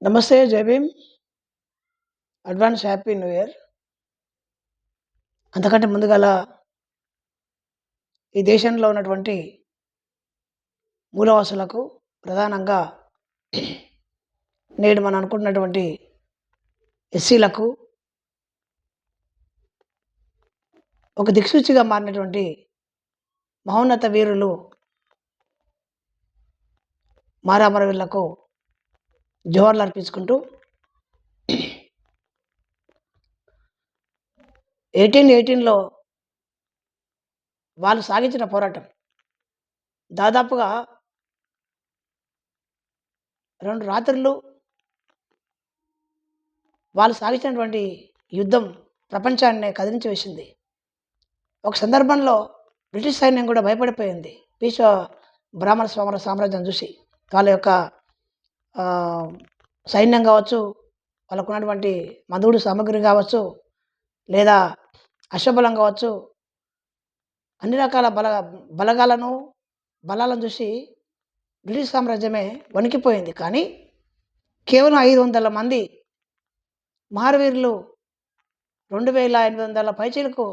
నమస్తే జై Bhim. Advance happy new year. అంతకంటే ముందుగాల ఈ దేశంలో ఉన్నటువంటి మూలవాసులకు ప్రధానంగా నేడు మనం అనుకుంటున్నటువంటి ఎస్సీలకు ఒక దిక్సూచిగా మారినటువంటి మహోన్నత వీరులు మారామరవీళ్లకు జోహార్లు అర్పించుకుంటూ 1818లో వాళ్ళు సాగించిన పోరాటం దాదాపుగా 2 రాత్రులు వాళ్ళు సాగించినటువంటి యుద్ధం ప్రపంచాన్నే కదిలించి వేసింది. ఒక సందర్భంలో బ్రిటిష్ సైన్యం కూడా భయపడిపోయింది భీష్మ బ్రాహ్మణ సామ్రాజ్యం చూసి. వాళ్ళ యొక్క సైన్యం కావచ్చు, వాళ్ళకు ఉన్నటువంటి మధుడు సామగ్రి కావచ్చు, లేదా అశ్వబలం కావచ్చు, అన్ని రకాల బలాలను చూసి బ్రిటిష్ సామ్రాజ్యమే వణికిపోయింది. కానీ కేవలం 500 మంది మహారవీరులు 2800 పైచీలకు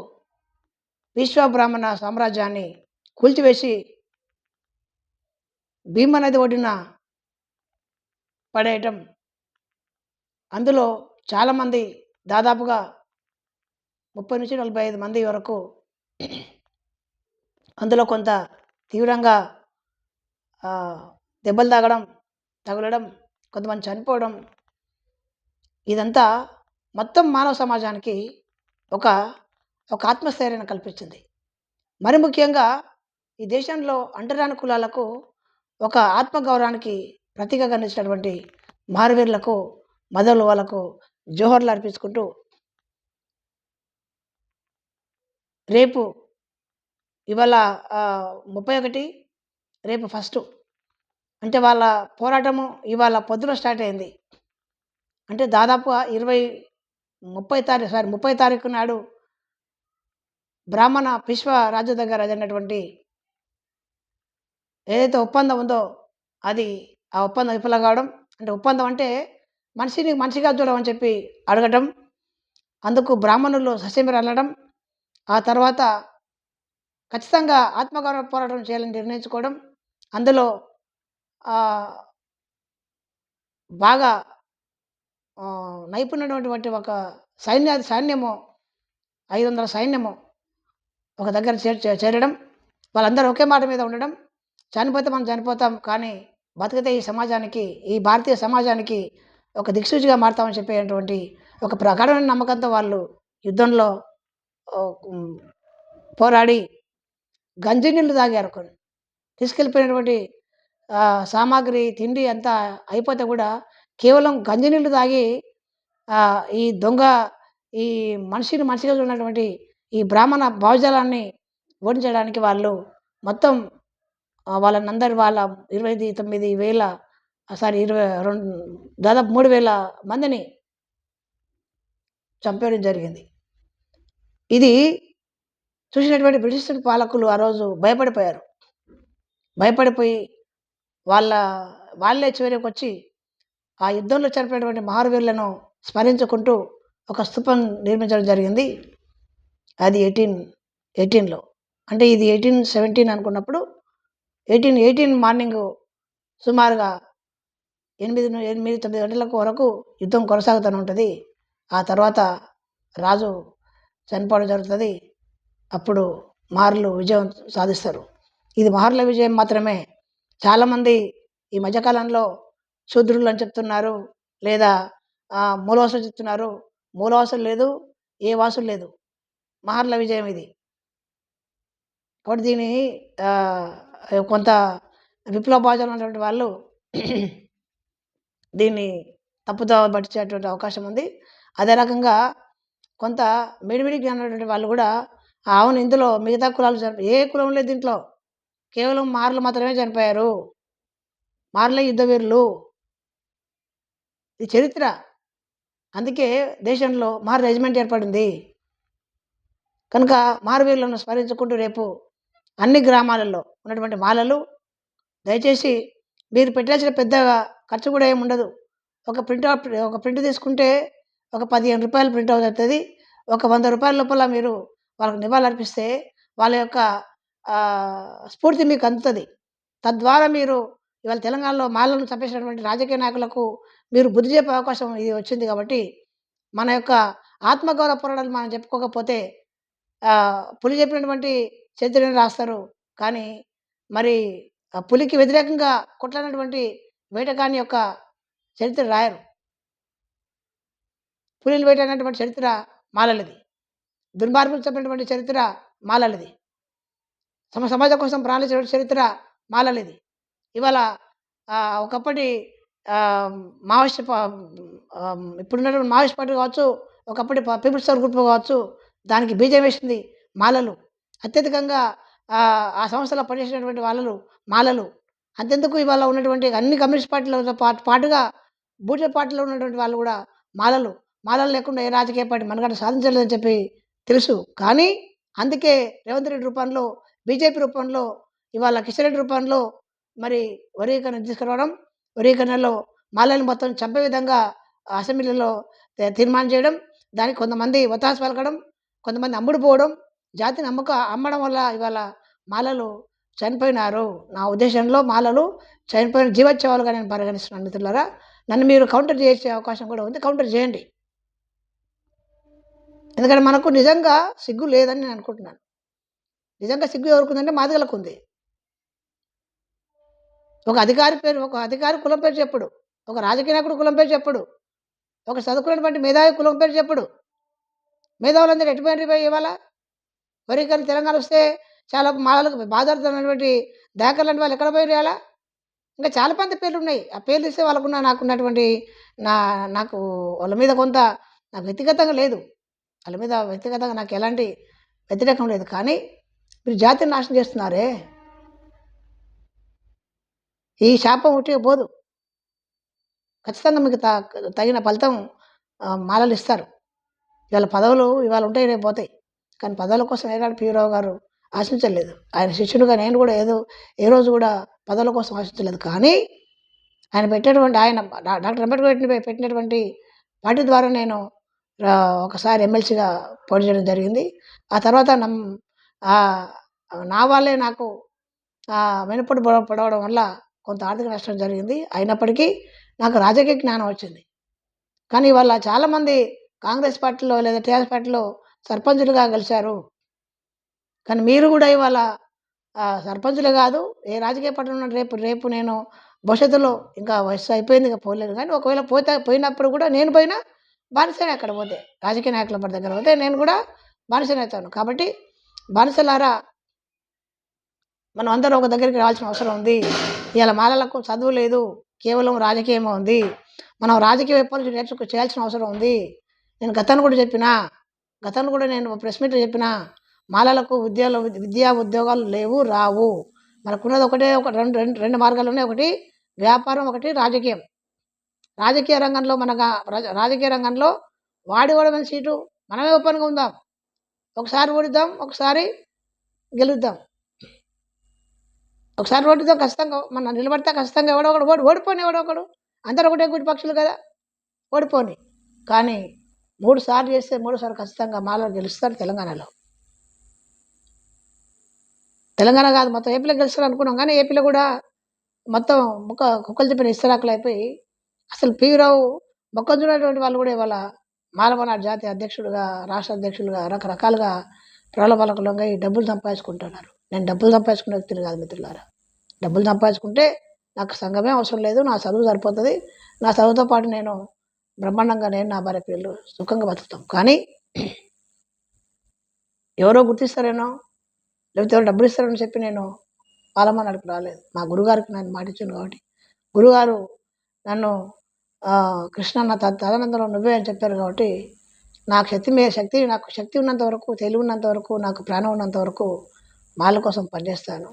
విశ్వబ్రాహ్మణ సామ్రాజ్యాన్ని కూల్చివేసి భీమ నది ఒడ్డున పడేయటం, అందులో చాలామంది దాదాపుగా 30 నుంచి 45 మంది వరకు అందులో కొంత తీవ్రంగా దెబ్బలు తగలడం, కొంతమంది చనిపోవడం, ఇదంతా మొత్తం మానవ సమాజానికి ఒక ఆత్మస్థైర్యాన్ని కల్పించింది. మరి ముఖ్యంగా ఈ దేశంలో అంటరాని కులాలకు ఒక ఆత్మగౌరవానికి ప్రతీకగా నిలిచినటువంటి మహారవీరులకు మొదలు వాళ్ళకు జోహార్లు అర్పించుకుంటూ, రేపు ఇవాళ 31, రేపు 1 అంటే వాళ్ళ పోరాటము ఇవాళ పొద్దున స్టార్ట్ అయింది. అంటే దాదాపుగా 30 తారీఖు నాడు బ్రాహ్మణ విశ్వ రాజు దగ్గర జరిగినటువంటి ఏదైతే ఒప్పందం ఉందో అది ఆ ఒప్పందం విఫలం కావడం. అంటే ఒప్పందం అంటే మనిషిని మనిషిగా చూడమని చెప్పి అడగటం, అందుకు బ్రాహ్మణులు ససేమిరా అనడం, ఆ తర్వాత ఖచ్చితంగా ఆత్మగౌరవ పోరాటం చేయాలని నిర్ణయించుకోవడం, అందులో బాగా నైపుణ్యమైనటువంటి ఒక సైన్యము 500 సైన్యము ఒక దగ్గర చేరడం, వాళ్ళందరూ ఒకే మాట మీద ఉండడం, చనిపోతే మనం చనిపోతాం కానీ బతికితే ఈ సమాజానికి, ఈ భారతీయ సమాజానికి ఒక దిక్సూచిగా మారుతామని చెప్పేటువంటి ఒక ప్రగాఢమైన నమ్మకంతో వాళ్ళు యుద్ధంలో పోరాడి గంజి నీళ్ళు తాగారు. కొన్ని తీసుకెళ్ళిపోయినటువంటి సామాగ్రి తిండి అంతా అయిపోతే కూడా కేవలం గంజి నీళ్ళు తాగి ఈ ఈ మనిషిని మనిషిగా చూడనటువంటి ఈ బ్రాహ్మణ భావజాలాన్ని ఓడించడానికి వాళ్ళు మొత్తం వాళ్ళ 29,000 దాదాపు 3,000 మందిని చంపేయడం జరిగింది. ఇది చూసినటువంటి బ్రిటిష్ పాలకులు ఆ రోజు భయపడిపోయారు. భయపడిపోయి వాళ్ళే చివరికి వచ్చి ఆ యుద్ధంలో చనిపోయినటువంటి మహారవీరులను స్మరించుకుంటూ ఒక స్తూపం నిర్మించడం జరిగింది. అది 1818లో. అంటే ఇది 1817 అనుకున్నప్పుడు 1818 మార్నింగ్ సుమారుగా 8-9 గంటలకు వరకు యుద్ధం కొనసాగుతూనే ఉంటుంది. ఆ తర్వాత రాజు చనిపోవడం జరుగుతుంది. అప్పుడు మహర్లు విజయం సాధిస్తారు. ఇది మహర్ల విజయం మాత్రమే. చాలామంది ఈ మధ్యకాలంలో శూద్రులు అని చెప్తున్నారు, లేదా మూలవాసులు చెప్తున్నారు. మూలవాసులు లేదు, ఏ వాసులు లేదు, మహర్ల విజయం ఇది. కాబట్టి దీన్ని కొంత విప్లవవాదులు ఉన్నటువంటి వాళ్ళు దీన్ని తప్పుదో పట్టించేటువంటి అవకాశం ఉంది. అదే రకంగా కొంత మిడిమిడి జ్ఞానం ఉన్నటువంటి వాళ్ళు కూడా అవును ఇందులో మిగతా కులాలు ఏ కులం లేదు దీంట్లో, కేవలం మహర్లు మాత్రమే చనిపోయారు, మహర్లే యుద్ధవీరులు, ఇది చరిత్ర. అందుకే దేశంలో మహర్ రెజిమెంట్ ఏర్పడింది. కనుక మహర్వీరులను స్మరించుకుంటూ రేపు అన్ని గ్రామాలలో ఉన్నటువంటి మాలలు దయచేసి మీరు పెట్టాల్సిన పెద్దగా ఖర్చు కూడా ఏమి ఉండదు. ఒక ప్రింట్ తీసుకుంటే ఒక రూ. 15 ప్రింట్ అవుతుంది. ఒక రూ. 100 లోపల మీరు వాళ్ళకి నివాళులర్పిస్తే వాళ్ళ యొక్క స్ఫూర్తి మీకు అందుతది. తద్వారా మీరు ఇవాళ తెలంగాణలో మాలలను చంపేసినటువంటి రాజకీయ నాయకులకు మీరు బుద్ధి చెప్పే అవకాశం ఇది వచ్చింది కాబట్టి, మన యొక్క ఆత్మగౌరవ పోరాటాలు మనం చెప్పుకోకపోతే పులి చెప్పినటువంటి చరిత్రను రాస్తారు. కానీ మరి పులికి వ్యతిరేకంగా కొట్లాడినటువంటి వేటగాని యొక్క చరిత్ర రాయరు. పులిని వేటాడినటువంటి చరిత్ర మాలలది. దుర్మార్గులు చెప్పినటువంటి చరిత్ర మాలలది. సమాజం కోసం ప్రాణించినటువంటి చరిత్ర మాలలది. ఇవాళ ఒకప్పటి మావోయిస్ట్ ఇప్పుడున్నటువంటి మావోయిస్ట్ పార్టీ కావచ్చు, ఒకప్పటి పీపుల్స్ పవర్ గ్రూప్ కావచ్చు, దానికి బీజం వేసింది మాలలు. అత్యధికంగా ఆ సంస్థలో పనిచేసినటువంటి వాళ్ళు మాలలు. అంతెందుకు ఇవాళ ఉన్నటువంటి అన్ని కమ్యూనిస్ట్ పార్టీలతో పాటుగా బూజ పార్టీలో ఉన్నటువంటి వాళ్ళు కూడా మాలలు. మాలలు లేకుండా ఏ రాజకీయ పార్టీ మనుగడ సాధించలేదని చెప్పి తెలుసు. కానీ అందుకే రేవంత్ రెడ్డి రూపంలో, బీజేపీ రూపంలో, ఇవాళ కిషన్ రెడ్డి రూపంలో మరి వర్గీకరణ తీసుకురావడం, వర్గీకరణలో మాలలను మొత్తం చంపే విధంగా అసెంబ్లీలో తీర్మానం చేయడం, దానికి కొంతమంది ఒత్తాసు పలకడం, కొంతమంది అమ్ముడు పోవడం, జాతిని అమ్మడం వల్ల ఇవాళ మాలలు చనిపోయినారు. నా ఉద్దేశంలో మాలలు చనిపోయిన జీవోత్సవాలుగా నేను పరిగణిస్తున్నాను. మిత్రులారా, నన్ను మీరు కౌంటర్ చేసే అవకాశం కూడా ఉంది. కౌంటర్ చేయండి. ఎందుకంటే మనకు నిజంగా సిగ్గు లేదని నేను అనుకుంటున్నాను. నిజంగా సిగ్గు ఎవరికి ఉందంటే మాదిగలకు ఉంది. ఒక అధికారి కులం పేరు చెప్పుడు, ఒక రాజకీయ నాయకుడు కులం పేరు చెప్పుడు, ఒక చదువుకున్నటువంటి మేధావి కులం పేరు చెప్పుడు. మేధావులందరూ ఎటుపోయినారు ఇవాళ? వర్గీకరణ తెలంగాణ వస్తే చాలా మాలలకు బాధార్థమైనటువంటి దాఖలు లాంటి వాళ్ళు ఎక్కడ పోయారు ఇవాళ? ఇంకా చాలా మంది పేర్లు ఉన్నాయి. ఆ పేర్లు ఇస్తే నాకున్నటువంటి నాకు వాళ్ళ మీద కొంత నాకు వ్యక్తిగతంగా లేదు. వాళ్ళ మీద వ్యక్తిగతంగా నాకు ఎలాంటి వ్యతిరేకం లేదు. కానీ మీరు జాతిని నాశనం చేస్తున్నారే, ఈ శాపం ఉట్టిగా పోదు. ఖచ్చితంగా మీకు తగిన ఫలితం మాలలు ఇస్తారు. ఇవాళ పదవులు ఇవాళ ఉంటాయి, రేపు పోతాయి. కానీ పదవుల కోసం ఏనాడు పీరావు గారు ఆశించలేదు. ఆయన శిష్యుడిగా నేను కూడా ఏ రోజు కూడా పదవుల కోసం ఆశించలేదు. కానీ ఆయన డాక్టర్ అంబేద్కర్ పెట్టినటువంటి పార్టీ ద్వారా నేను ఒకసారి ఎమ్మెల్సీగా పోటీ చేయడం జరిగింది. ఆ తర్వాత నా వాళ్ళే నాకు వెనుపడి పడవడం వల్ల కొంత ఆర్థిక నష్టం జరిగింది. అయినప్పటికీ నాకు రాజకీయ జ్ఞానం వచ్చింది. కానీ ఇవాళ చాలామంది కాంగ్రెస్ పార్టీలో లేదా టీఆర్ఎస్ పార్టీలో సర్పంచులుగా గెలిచారు. కానీ మీరు కూడా ఇవాళ సర్పంచులే కాదు, ఏ రాజకీయ పార్టీలో ఉన్న రేపు నేను భవిష్యత్తులో ఇంకా వయసు అయిపోయింది, ఇంకా పోలేను. కానీ ఒకవేళ పోయినప్పుడు కూడా నేను పోయినా బానిసనే. అక్కడ పోతే రాజకీయ నాయకుల దగ్గర పోతే నేను కూడా బానిసనే అవుతాను. కాబట్టి బానిసలారా, మనం అందరం ఒక దగ్గరికి రావాల్సిన అవసరం ఉంది. ఇవాళ మాలలకు చదువు లేదు, కేవలం రాజకీయమే ఉంది. మనం రాజకీయ వైపు చేయాల్సిన అవసరం ఉంది. నేను గతంలో కూడా నేను ప్రెస్ మీట్లో చెప్పినా, మాలలకు విద్యా ఉద్యోగాలు లేవు, రావు. మనకున్నది రెండు మార్గాలు ఉన్నాయి. ఒకటి వ్యాపారం, ఒకటి రాజకీయం. రాజకీయ రంగంలో వాడివాడమైన సీటు మనమే ఓపెన్గా ఉందాం. ఒకసారి ఓడిద్దాం, ఒకసారి గెలుద్దాం. ఒకసారి ఓడిద్దాం, ఖచ్చితంగా మనం నిలబడితే ఖచ్చితంగా ఓడిపోని ఒకడు అందరూ ఒకటే గుడి పక్షులు కదా, ఓడిపోని. కానీ 3 సార్లు చేస్తే 3 సార్లు ఖచ్చితంగా మాలలు గెలుస్తారు తెలంగాణలో. తెలంగాణ కాదు, మొత్తం ఏపీలో గెలుస్తారు అనుకున్నాం. కానీ ఏపీలో కూడా మొత్తం కుక్కలు చెప్పిన ఇస్తరాకులు అయిపోయి, అసలు పీరావు మొక్కజొన్నటువంటి వాళ్ళు కూడా ఇవాళ మాలమనాడు జాతీయ అధ్యక్షుడుగా, రాష్ట్ర అధ్యక్షులుగా రకరకాలుగా ప్రలోభాలకు లొంగి డబ్బులు సంపాదించుకుంటున్నారు. నేను డబ్బులు సంపాదించుకునే వ్యక్తిని కాదు మిత్రులారా. డబ్బులు సంపాదించుకుంటే నాకు సంఘమే అవసరం లేదు, నా చదువు సరిపోతుంది. నా చదువుతో పాటు నేను బ్రహ్మాండంగా నా భార్య పిల్లలు సుఖంగా బతుకుతాం. కానీ ఎవరో గుర్తిస్తారేనో, లేకపోతే ఎవరు డబ్బులు ఇస్తారని చెప్పి నేను పాలమన్నాడికి రాలేదు. మా గురుగారికి నేను మాటిచ్చాను కాబట్టి, గురుగారు నన్ను కృష్ణ తదనంతరం నువ్వే అని చెప్పారు కాబట్టి, నాకు శక్తి ఉన్నంత వరకు, తెలివి ఉన్నంత వరకు, నాకు ప్రాణం ఉన్నంత వరకు మాల కోసం పనిచేస్తాను.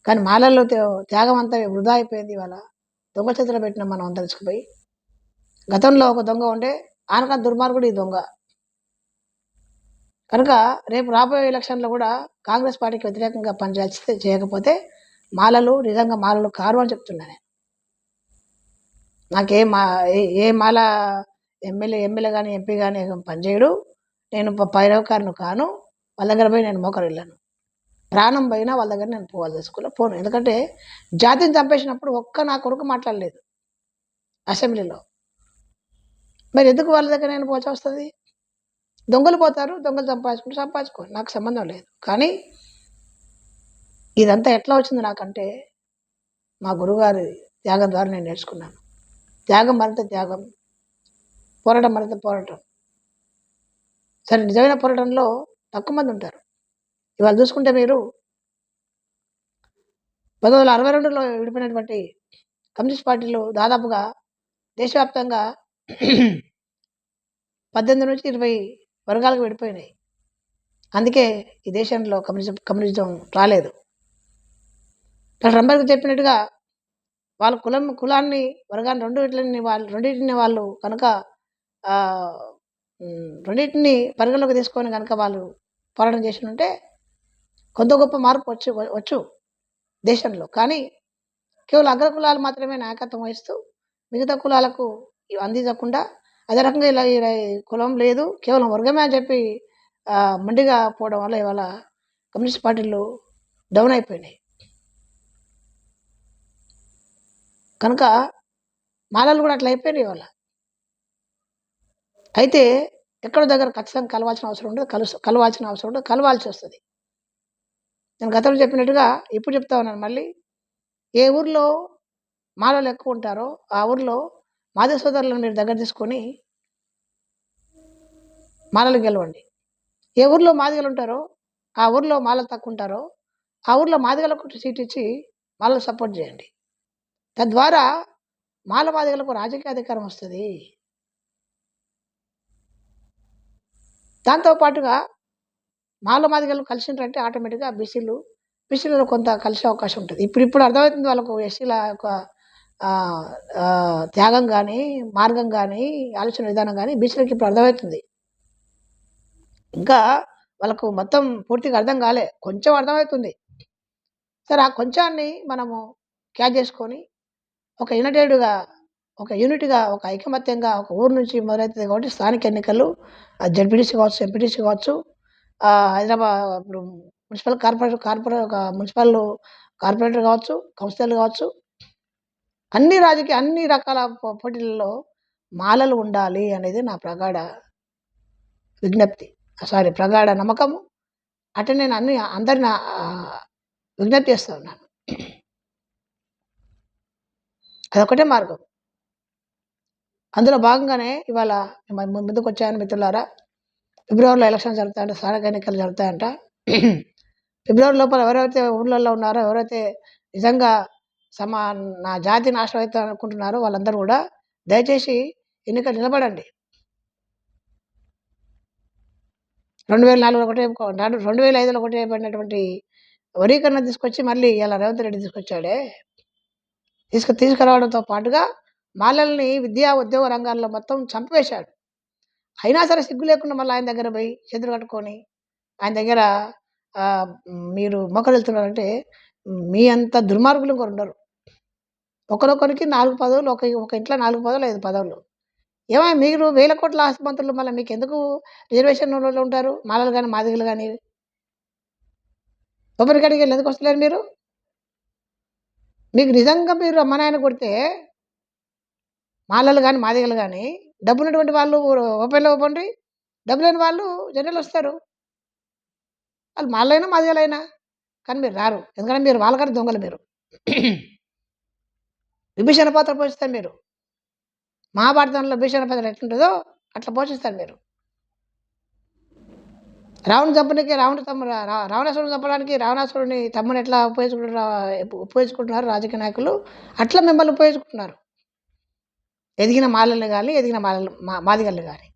కానీ మాలల్లో త్యాగం అంతా వృధా అయిపోయింది. ఇవాళ దొంగ చేతిలో పెట్టిన మనం అంతా తీసుకుపోయి, గతంలో ఒక దొంగ ఉండే, ఆనక దుర్మార్గుడు ఈ దొంగ. కనుక రేపు రాబోయే ఎలక్షన్లో కూడా కాంగ్రెస్ పార్టీకి వ్యతిరేకంగా చేయకపోతే నిజంగా మాలలు కారు అని చెప్తున్నాను. నాకే మా ఏ మాల ఎమ్మెల్యే గాని, ఎంపీ గాని పనిచేయడు. నేను పైరవకారుని కాను. వాళ్ళ దగ్గర పోయి నేను మోకరిల్లను. ప్రాణం పోయినా వాళ్ళ దగ్గర నేను పోవాల్సొచ్చుకోలే పోను. ఎందుకంటే జాతిని చంపేసినప్పుడు నా కొడుకు మాట్లాడలేదు అసెంబ్లీలో. మరి ఎందుకు వాళ్ళ దగ్గర నేను పోవాల్సొస్తది? దొంగలు పోతారు. దొంగలు సంపాదించుకోండి. నాకు సంబంధం లేదు. కానీ ఇదంతా ఎట్లా వచ్చింది నాకంటే, మా గురువుగారి త్యాగం ద్వారా నేను నేర్చుకున్నాను. త్యాగం మరింత త్యాగం, పోరాటం మరింత పోరాటం. సరే నిజమైన పోరాటంలో తక్కువ మంది ఉంటారు. ఇవాళ చూసుకుంటే మీరు 1962లో విడిపోయినటువంటి కమ్యూనిస్ట్ పార్టీలు దాదాపుగా దేశవ్యాప్తంగా 18-20 వర్గాలకు విడిపోయినాయి. అందుకే ఈ దేశంలో కమ్యూనిజం రాలేదు. డాక్టర్ అంబేద్కర్ చెప్పినట్టుగా వాళ్ళ కులాన్ని, వర్గాన్ని రెండింటిని వాళ్ళు కనుక రెండింటిని పరిగణలోకి తీసుకొని కనుక వాళ్ళు పోరాటం చేసినుంటే కొంత గొప్ప మార్పు వచ్చు దేశంలో. కానీ కేవలం అగ్ర కులాలు మాత్రమే నాయకత్వం వహిస్తూ మిగతా కులాలకు అందించకుండా అదే రకంగా ఇలా కులం లేదు కేవలం వర్గమే అని చెప్పి మొండిగా పోవడం వల్ల ఇవాళ కమ్యూనిస్ట్ పార్టీలు డౌన్ అయిపోయినాయి. కనుక మాలలు కూడా అట్లా అయిపోయినాయి ఇవాళ. అయితే ఎక్కడో దగ్గర ఖచ్చితంగా కలవాల్సిన అవసరం ఉండదు. కలవాల్సి వస్తుంది. నేను గతంలో చెప్పినట్టుగా ఇప్పుడు చెప్తా ఉన్నాను మళ్ళీ. ఏ ఊర్లో మాలలు ఎక్కువ ఉంటారో ఆ ఊర్లో మాదిగ సోదరులను మీరు దగ్గర తీసుకొని మాలలు గెలవండి. ఏ ఊర్లో మాదిగలు ఉంటారో ఆ ఊర్లో మాలలు తక్కువ ఉంటారో ఆ ఊర్లో మాదిగలకు సీట్ ఇచ్చి మాలలు సపోర్ట్ చేయండి. తద్వారా మాదిగలకు రాజకీయ అధికారం వస్తుంది. దాంతో పాటుగా మాదిగలు కలిసిండ్రంటే ఆటోమేటిక్గా బీసీలలో కొంత కలిసే అవకాశం ఉంటుంది. ఇప్పుడు అర్థమవుతుంది వాళ్ళకు ఎస్సీల యొక్క త్యాగం కానీ, మార్గం కానీ, ఆలోచన విధానం కానీ బీసీలకు ఇప్పుడు అర్థమవుతుంది. ఇంకా వాళ్ళకు మొత్తం పూర్తిగా అర్థం కాలే, కొంచెం అర్థమవుతుంది. సరే ఆ కొంచెాన్ని మనము క్యాచ్ చేసుకొని ఒక యూనిట్గా ఒక ఐకమత్యంగా ఒక ఊరు నుంచి మొదలవుతుంది. కాబట్టి స్థానిక ఎన్నికలు జడ్పీటీసీ కావచ్చు, ఎంపీటీసీ కావచ్చు, హైదరాబాద్ ఇప్పుడు మున్సిపల్ కార్పొరేటర్ కావచ్చు, కౌన్సిలర్లు కావచ్చు, అన్ని రకాల పోటీలలో మాలలు ఉండాలి అనేది నా ప్రగాఢ నమ్మకము. అట్లా నేను అందరిని విజ్ఞప్తి చేస్తూ ఉన్నాను. అదొకటే మార్గం. అందులో భాగంగానే ఇవాళ ముందుకు వచ్చాయని మిత్రులారా. ఫిబ్రవరిలో ఎలక్షన్ జరుగుతాయంట, స్థానిక ఎన్నికలు జరుగుతాయంట. ఫిబ్రవరి లోపల ఎవరైతే ఊళ్ళల్లో ఉన్నారో, ఎవరైతే నిజంగా నా జాతి నాశనం అవుతుంది అనుకుంటున్నారో వాళ్ళందరూ కూడా దయచేసి ఎన్నికలు నిలబడండి. 2004లో 2005లో పడినటువంటి వర్గీకరణ తీసుకొచ్చి మళ్ళీ ఇలా రేవంత్ రెడ్డి తీసుకొచ్చాడే. తీసుకురావడంతో పాటుగా మాలల్ని విద్యా ఉద్యోగ రంగాల్లో మొత్తం చంపివేశాడు. అయినా సరే సిగ్గు లేకుండా మళ్ళీ ఆయన దగ్గర పోయి చేతులు కట్టుకొని ఆయన దగ్గర మీరు మోకరిల్లుతున్నారంటే మీ అంత దుర్మార్గులు ఇంకొకరు ఉండరు. ఒకరొకరికి 4 పదవులు, ఒక ఇంట్లో 4 పదవులు, 5 పదవులు. ఏమైనా మీరు 1000 కోట్ల ఆస్తిమంతులు, మళ్ళీ మీకు ఎందుకు రిజర్వేషన్లో ఉంటారు? మాలలు కానీ, మాదిగలు కానీ కొబ్బరికాడికి ఎందుకు వస్తలేరు మీరు? మీకు నిజంగా మీరు అమ్మనాయన కొడితే మాలలు కానీ, మాదిగలు కానీ డబ్బున్నటువంటి వాళ్ళు ఓపెన్లో ఇవ్వండి, డబ్బు లేని వాళ్ళు జనరల్ వస్తారు. వాళ్ళు మాలైనా మాదిగలైనా కానీ మీరు రారు. ఎందుకంటే మీరు వాళ్ళకంటే దొంగలు. మీరు విభీషణ పాత్ర పోషిస్తారు. మీరు మహాభారతంలో విభీషణ పాత్ర ఎట్లుంటుందో అట్లా పోషిస్తారు మీరు. రావణుని చంపడానికి రావణాసురుని చంపడానికి రావణాసురుని తమ్ముని ఎట్లా ఉపయోగించుకుంటున్నారు రాజకీయ నాయకులు, అట్లా మిమ్మల్ని ఉపయోగించుకుంటున్నారు. ఎదిగిన మాలల్ని కానీ, ఎదిగిన మాదిగల్ని కానీ.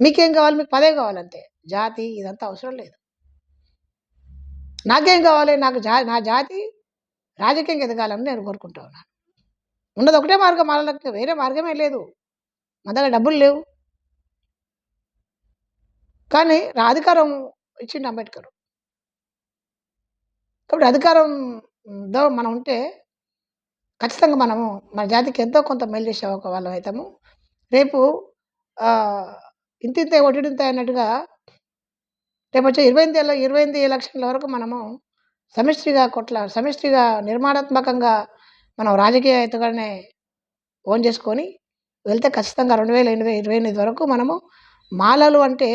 మీకేం కావాలి? మీకు పదవి కావాలంతే. జాతి ఇదంతా అవసరం లేదు. నాకేం కావాలి? నా జాతి రాజకీయంగా ఎదగాలని నేను కోరుకుంటా ఉన్నాను. ఉన్నది ఒకటే మార్గం మాలలకు, వేరే మార్గమే లేదు. మన దగ్గర డబ్బులు లేవు. కానీ అధికారం ఇచ్చిండు అంబేద్కర్. కాబట్టి అధికారంలో మనం ఉంటే ఖచ్చితంగా మనము మన జాతికి ఎంతో కొంత మేలు చేసే ఒక వాళ్ళం అవుతాము. రేపు ఆహ్, ఇంతింతే ఒటిడింతే అన్నట్టుగా రేపొచ్చే 28 ఎలక్షన్‌ల వరకు మనము సమిష్టిగా నిర్మాణాత్మకంగా మనం రాజకీయ ఎత్తుగడనే ఓన్ చేసుకొని వెళ్తే ఖచ్చితంగా 2028 వరకు మనము మాలలు అంటే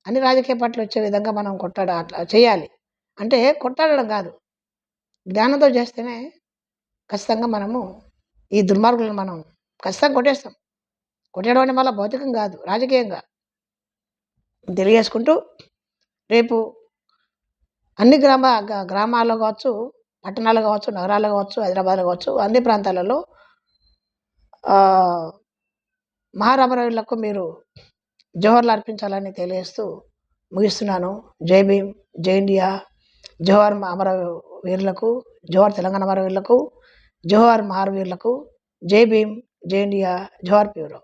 అన్ని రాజకీయ పార్టీలు వచ్చే విధంగా మనం అట్లా చేయాలి. అంటే కొట్టాడడం కాదు. జ్ఞానంతో చేస్తేనే ఖచ్చితంగా మనము ఈ దుర్మార్గులను మనం ఖచ్చితంగా కొట్టేస్తాం. కొట్టేయడం అంటే మళ్ళా భౌతికం కాదు, రాజకీయంగా. తెలియజేసుకుంటూ రేపు అన్ని గ్రామాల్లో కావచ్చు, పట్టణాల్లో కావచ్చు, నగరాల్లో కావచ్చు, హైదరాబాద్‌లో కావచ్చు, అన్ని ప్రాంతాలలో ఆహ్, మహారమరవీరులకు మీరు జోహార్లు అర్పించాలని తెలియజేస్తూ ముగిస్తున్నాను. జై భీమ్, జై ఇండియా, జోహార్ అమరవీరులకు, జోహార్ తెలంగాణ అమరవీరులకు, జోహార్ మహారవీరులకు, జై భీమ్, జై ఇండియా, జోహార్ ప్యూరో.